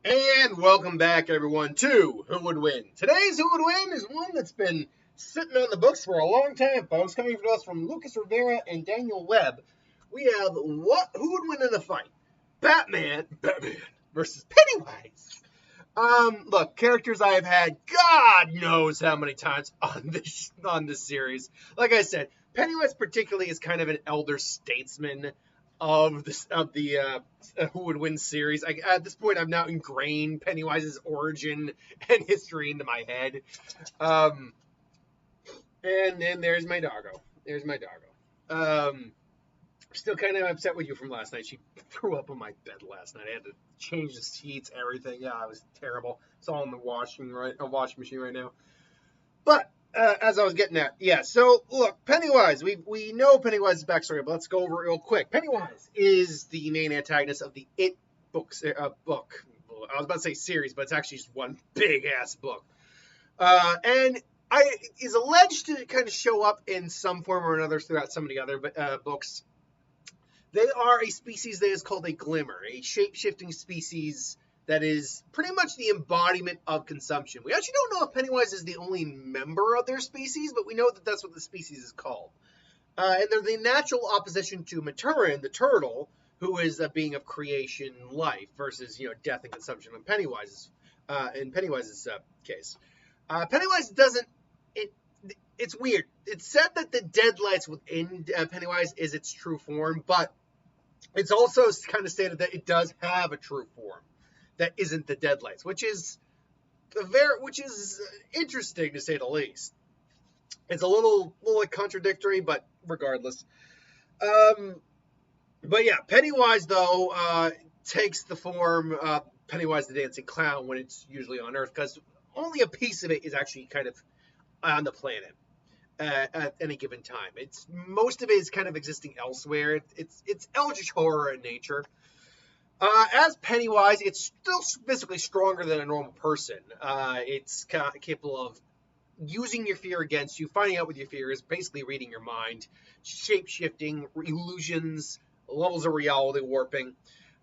And welcome back, everyone, to Who Would Win. Today's Who Would Win is one that's been sitting on the books for a long time, folks. Coming to us from Lucas Rivera and Daniel Webb. We have who would win in a fight? Batman versus Pennywise. Look, characters I have had God knows how many times on this series. Like I said, Pennywise particularly is kind of an elder statesman of the Who Would Win series. At this point, I've now ingrained Pennywise's origin and history into my head. And then there's my doggo. Still kind of upset with you from last night. She threw up on my bed last night. I had to change the sheets, everything. Yeah, it was terrible. It's all in the washing machine right now. But as I was getting at, yeah. So look, Pennywise. We know Pennywise's backstory, but let's go over it real quick. Pennywise is the main antagonist of the It book. I was about to say series, but it's actually just one big ass book. And is alleged to kind of show up in some form or another throughout some of the other books. They are a species that is called a glimmer, a shape-shifting species that is pretty much the embodiment of consumption. We actually don't know if Pennywise is the only member of their species, but we know that that's what the species is called. And they're the natural opposition to Maturin, the turtle, who is a being of creation, life, versus death and consumption in Pennywise's case. Pennywise doesn't. It's weird. It's said that the deadlights within Pennywise is its true form, but it's also kind of stated that it does have a true form that isn't the deadlights, which is interesting to say the least. It's a little contradictory, but regardless. But yeah, Pennywise though takes the form Pennywise the Dancing Clown when it's usually on Earth, because only a piece of it is actually kind of on the planet at any given time. Most of it is kind of existing elsewhere. It's eldritch horror in nature. As Pennywise, it's still physically stronger than a normal person. It's capable of using your fear against you, finding out what your fear is, basically reading your mind, shape-shifting, illusions, levels of reality warping.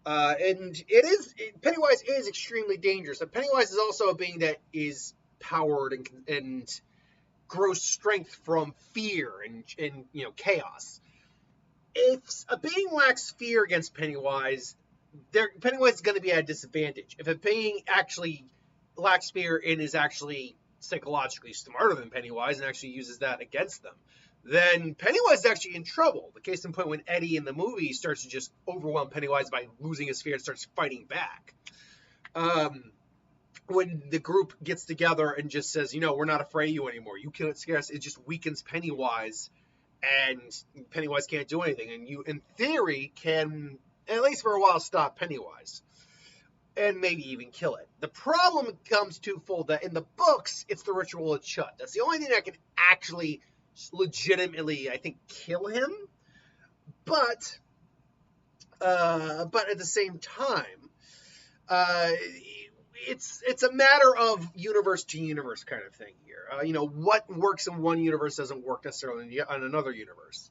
And Pennywise is extremely dangerous. And Pennywise is also a being that is powered and grows strength from fear and chaos. If a being lacks fear against Pennywise, Pennywise is going to be at a disadvantage. If a being actually lacks fear and is actually psychologically smarter than Pennywise and actually uses that against them, then Pennywise is actually in trouble. The case in point when Eddie in the movie starts to just overwhelm Pennywise by losing his fear and starts fighting back. When the group gets together and just says, we're not afraid of you anymore, you can't scare us, it just weakens Pennywise, and Pennywise can't do anything. And you, in theory, can, at least for a while, stop Pennywise. And maybe even kill it. The problem comes twofold, that in the books, it's the ritual of Chut. That's the only thing that can actually legitimately, I think, kill him. But at the same time, it's a matter of universe to universe kind of thing here. What works in one universe doesn't work necessarily in another universe.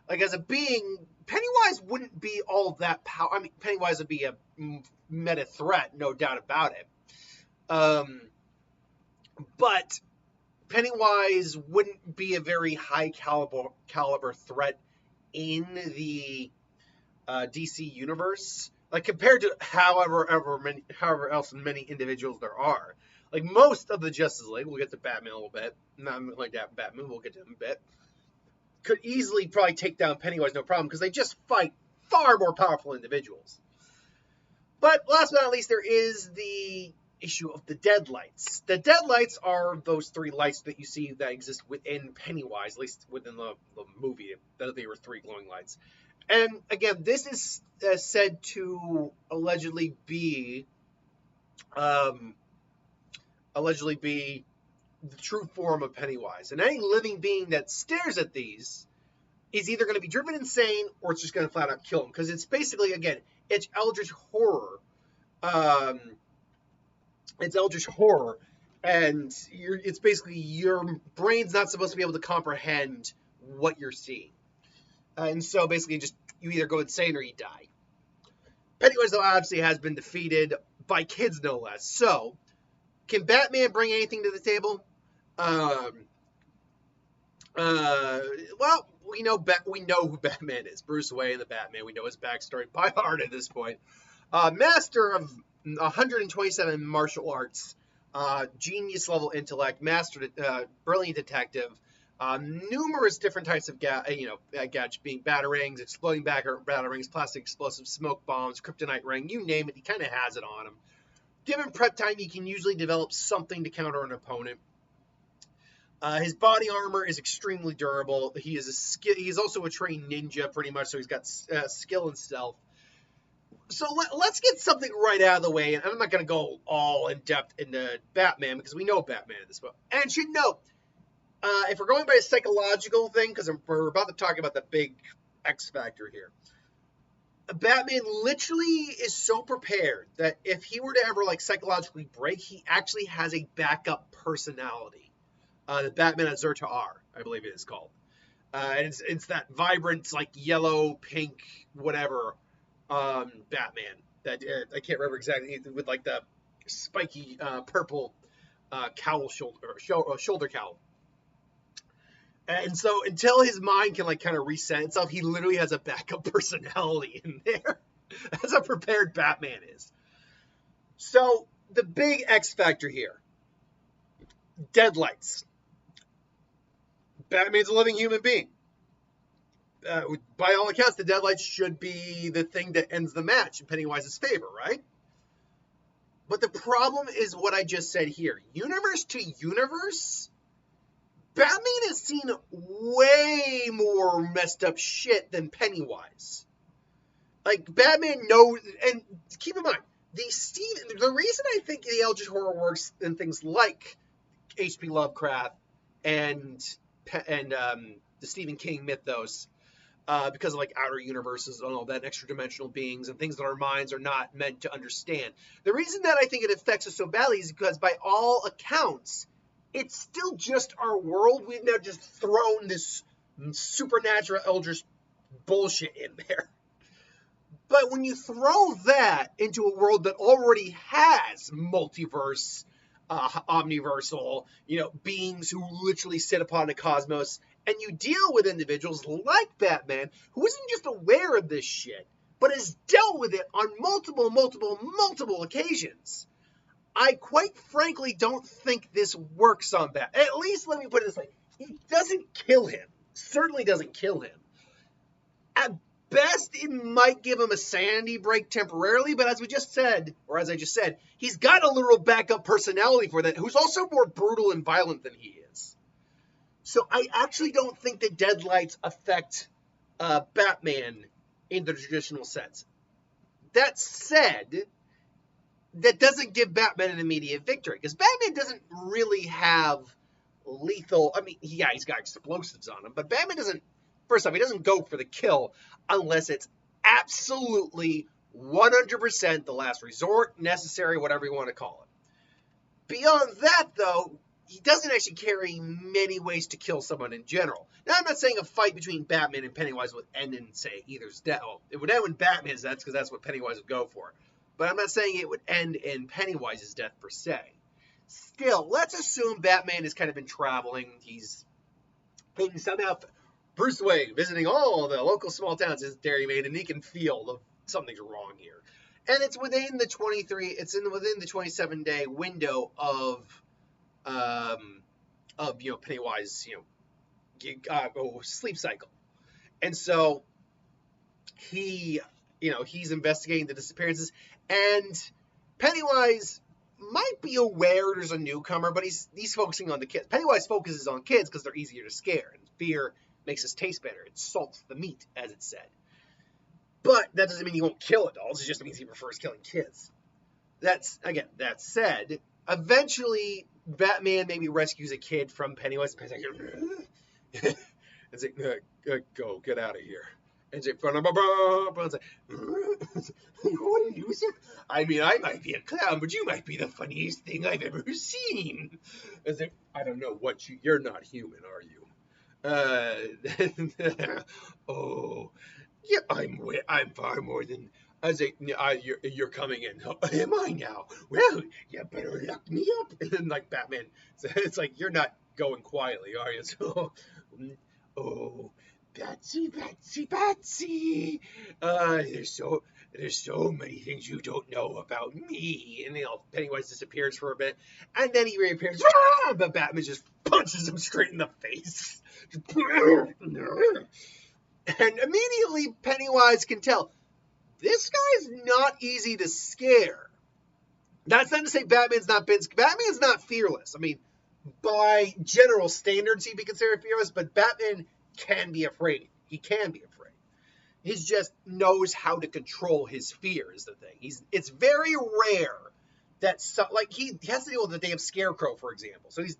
Like, as a being, Pennywise wouldn't be all that powerful. I mean, Pennywise would be a meta threat, no doubt about it. But Pennywise wouldn't be a very high caliber threat in the DC universe. Like, compared to however else many individuals there are. Like, most of the Justice League, we'll get to Batman a little bit. Not like that Batman, we'll get to him a bit. Could easily probably take down Pennywise, no problem, because they just fight far more powerful individuals. But last but not least, there is the issue of the deadlights. The deadlights are those three lights that you see that exist within Pennywise, at least within the movie. They were three glowing lights. And again, this is said to allegedly be the true form of Pennywise. And any living being that stares at these is either going to be driven insane or it's just going to flat out kill him. Because it's basically, again, it's eldritch horror. And it's basically your brain's not supposed to be able to comprehend what you're seeing. And so basically you either go insane or you die. Pennywise, though, obviously has been defeated by kids no less. So, can Batman bring anything to the table? Well, we know who Batman is. Bruce Wayne, the Batman. We know his backstory by heart at this point. Master of 127 martial arts, genius level intellect, brilliant detective, numerous different types of gadgets, being batarangs, exploding batarangs, plastic explosives, smoke bombs, kryptonite ring, you name it, he kind of has it on him. Given prep time, he can usually develop something to counter an opponent. His body armor is extremely durable. He's also a trained ninja, pretty much, so he's got skill and stealth. So let's get something right out of the way, and I'm not going to go all in depth into Batman because we know Batman in this book. And should note, if we're going by a psychological thing, because we're about to talk about the big X factor here, Batman literally is so prepared that if he were to ever psychologically break, he actually has a backup personality. The Batman at Zerta R, I believe it is called. And it's that vibrant, yellow, pink, whatever, Batman. That I can't remember exactly, with the spiky purple cowl shoulder cowl. And so until his mind can kind of reset itself, he literally has a backup personality in there. That's how prepared Batman is. So the big X factor here, deadlights. Batman's a living human being. By all accounts, the deadlights should be the thing that ends the match in Pennywise's favor, right? But the problem is what I just said here. Universe to universe, Batman has seen way more messed up shit than Pennywise. Batman knows, and keep in mind, the reason I think the Eldritch Horror works in things like H.P. Lovecraft and the Stephen King mythos, because of outer universes and all that, extra dimensional beings and things that our minds are not meant to understand. The reason that I think it affects us so badly is because by all accounts, it's still just our world. We've now just thrown this supernatural eldritch bullshit in there. But when you throw that into a world that already has multiverse, omniversal, beings who literally sit upon the cosmos, and you deal with individuals like Batman, who isn't just aware of this shit, but has dealt with it on multiple occasions, I quite frankly don't think this works on Batman. At least, let me put it this way. It doesn't kill him. Certainly doesn't kill him. At best, it might give him a sanity break temporarily, but as I just said, he's got a literal backup personality for that, who's also more brutal and violent than he is. So I actually don't think the deadlights affect Batman in the traditional sense. That said, that doesn't give Batman an immediate victory, because Batman doesn't really have lethal... he's got explosives on him, but Batman doesn't... First off, he doesn't go for the kill unless it's absolutely 100% the last resort, necessary, whatever you want to call it. Beyond that, though, he doesn't actually carry many ways to kill someone in general. Now, I'm not saying a fight between Batman and Pennywise would end in, say, either's death. Well, it would end when Batman's death, because that's what Pennywise would go for. But I'm not saying it would end in Pennywise's death, per se. Still, let's assume Batman has kind of been traveling. He's somehow... Bruce Wayne visiting all the local small towns is Dairymaid, and he can feel something's wrong here. And it's within the 27-day window of Pennywise, sleep cycle. And so he's investigating the disappearances, and Pennywise might be aware there's a newcomer, but he's focusing on the kids. Pennywise focuses on kids because they're easier to scare, and fear makes us taste better. It salts the meat, as it said. But that doesn't mean he won't kill adults. It just means he prefers killing kids. That said, eventually Batman maybe rescues a kid from Pennywise. And say, go, get out of here. And say, what are you, sir? I might be a clown, but you might be the funniest thing I've ever seen. As if, I don't know what you're not human, are you? Oh, yeah, I'm far more than As a, you're coming in. Oh, am I now? Well, you better lock me up. And then like Batman, it's like you're not going quietly, are you? So, oh, Batsy, Batsy, Batsy. There's so many things you don't know about me. And Pennywise disappears for a bit, and then he reappears. Ah! But Batman just punches him straight in the face. And immediately Pennywise can tell this guy's not easy to scare. That's not to say Batman's not fearless. I mean, by general standards, he'd be considered fearless, but Batman can be afraid. He can be afraid. He just knows how to control his fear is the thing. It's very rare that he has to deal with the damn Scarecrow, for example. So he's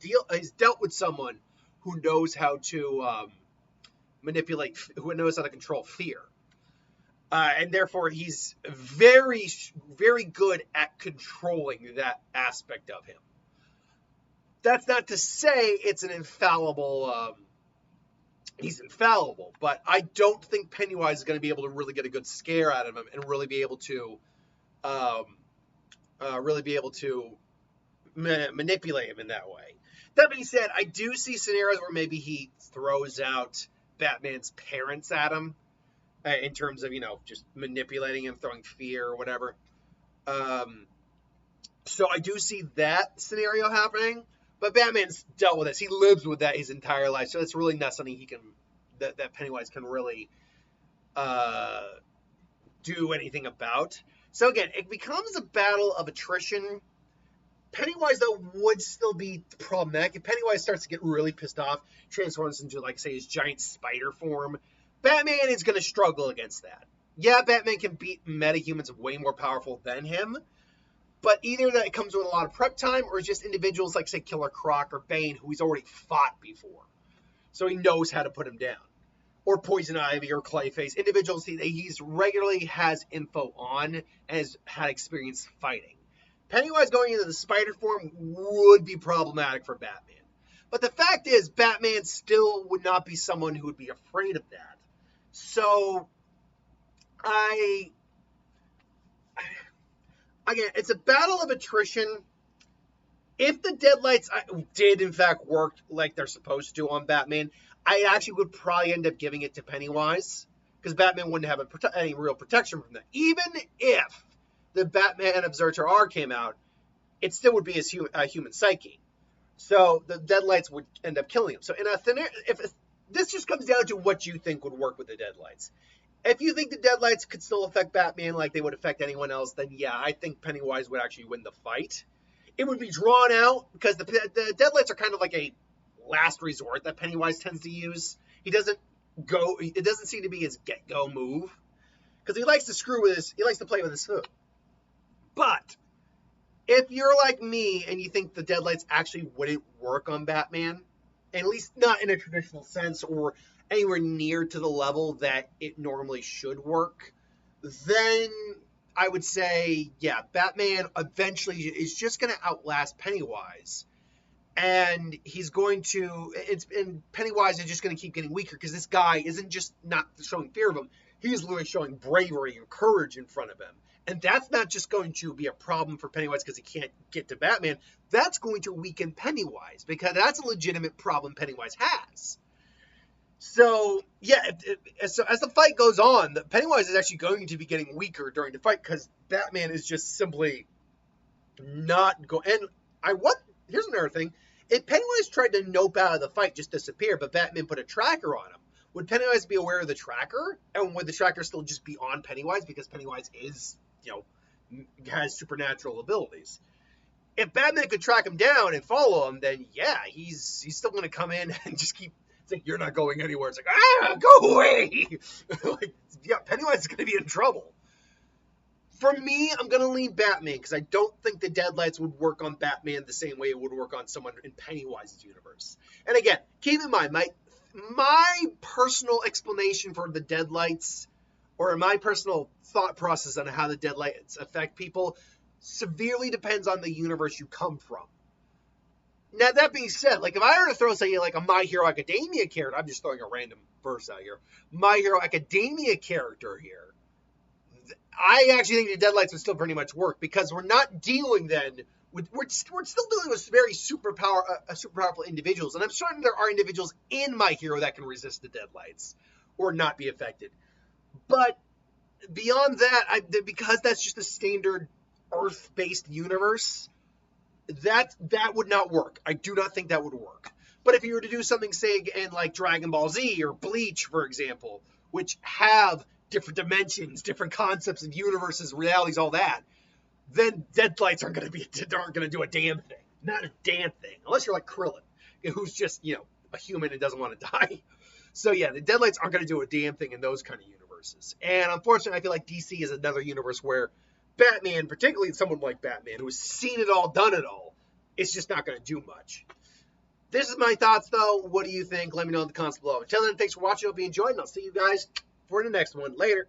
dealt with someone who knows how to manipulate, who knows how to control fear. And therefore, he's very, very good at controlling that aspect of him. That's not to say it's an infallible. He's infallible, but I don't think Pennywise is going to be able to really get a good scare out of him and really be able to, manipulate him in that way. That being said, I do see scenarios where maybe he throws out Batman's parents at him. In terms of, just manipulating him, throwing fear or whatever. So I do see that scenario happening, but Batman's dealt with this. He lives with that his entire life, so it's really not something that Pennywise can really do anything about. So again, it becomes a battle of attrition. Pennywise, though, would still be problematic. If Pennywise starts to get really pissed off, transforms into, say, his giant spider form, Batman is going to struggle against that. Yeah, Batman can beat metahumans way more powerful than him, but either that comes with a lot of prep time or just individuals like, say, Killer Croc or Bane, who he's already fought before. So he knows how to put him down. Or Poison Ivy or Clayface, individuals he's regularly has info on and has had experience fighting. Pennywise going into the spider form would be problematic for Batman. But the fact is, Batman still would not be someone who would be afraid of that. So, again, it's a battle of attrition. If the Deadlights did, in fact, work like they're supposed to on Batman, I actually would probably end up giving it to Pennywise, because Batman wouldn't have any real protection from that. Even if the Batman Observer R came out, it still would be his human psyche. So the Deadlights would end up killing him. So this just comes down to what you think would work with the Deadlights. If you think the Deadlights could still affect Batman like they would affect anyone else, then yeah, I think Pennywise would actually win the fight. It would be drawn out because the Deadlights are kind of like a last resort that Pennywise tends to use. It doesn't seem to be his get-go move because he likes to play with his food. But if you're like me and you think the Deadlights actually wouldn't work on Batman, at least not in a traditional sense or anywhere near to the level that it normally should work, then I would say, yeah, Batman eventually is just going to outlast Pennywise. And Pennywise is just going to keep getting weaker because this guy isn't just not showing fear of him. He's literally showing bravery and courage in front of him. And that's not just going to be a problem for Pennywise because he can't get to Batman. That's going to weaken Pennywise because that's a legitimate problem Pennywise has. So, yeah, so as the fight goes on, Pennywise is actually going to be getting weaker during the fight because Batman is just simply not going. And here's another thing. If Pennywise tried to nope out of the fight, just disappear, but Batman put a tracker on him, would Pennywise be aware of the tracker? And would the tracker still just be on Pennywise because Pennywise is, has supernatural abilities? If Batman could track him down and follow him, then yeah, he's still going to come in and just keep. It's like, you're not going anywhere. It's like, go away. Pennywise is going to be in trouble. For me, I'm going to lean Batman because I don't think the Deadlights would work on Batman the same way it would work on someone in Pennywise's universe. And again, keep in mind, my personal explanation for the Deadlights, or my personal thought process on how the Deadlights affect people, severely depends on the universe you come from. Now, that being said, if I were to throw, say, a My Hero Academia character, I'm just throwing a random verse out here, My Hero Academia character here, I actually think the Deadlights would still pretty much work because we're not dealing then with we're still dealing with very super powerful individuals, and I'm certain there are individuals in My Hero that can resist the Deadlights or not be affected. But beyond that, because that's just a standard Earth-based universe, that would not work. I do not think that would work. But if you were to do something, say, in like Dragon Ball Z or Bleach, for example, which have different dimensions, different concepts of universes, realities, all that, then Deadlights aren't going to do a damn thing. Not a damn thing, unless you're like Krillin, who's just a human and doesn't want to die. So yeah, the Deadlights aren't going to do a damn thing in those kind of universes. And unfortunately, I feel like DC is another universe where Batman, particularly someone like Batman, who has seen it all, done it all, it's just not going to do much. This is my thoughts, though. What do you think? Let me know in the comments below. Until then, thanks for watching. Hope you enjoyed, and I'll see you guys for the next one. Later.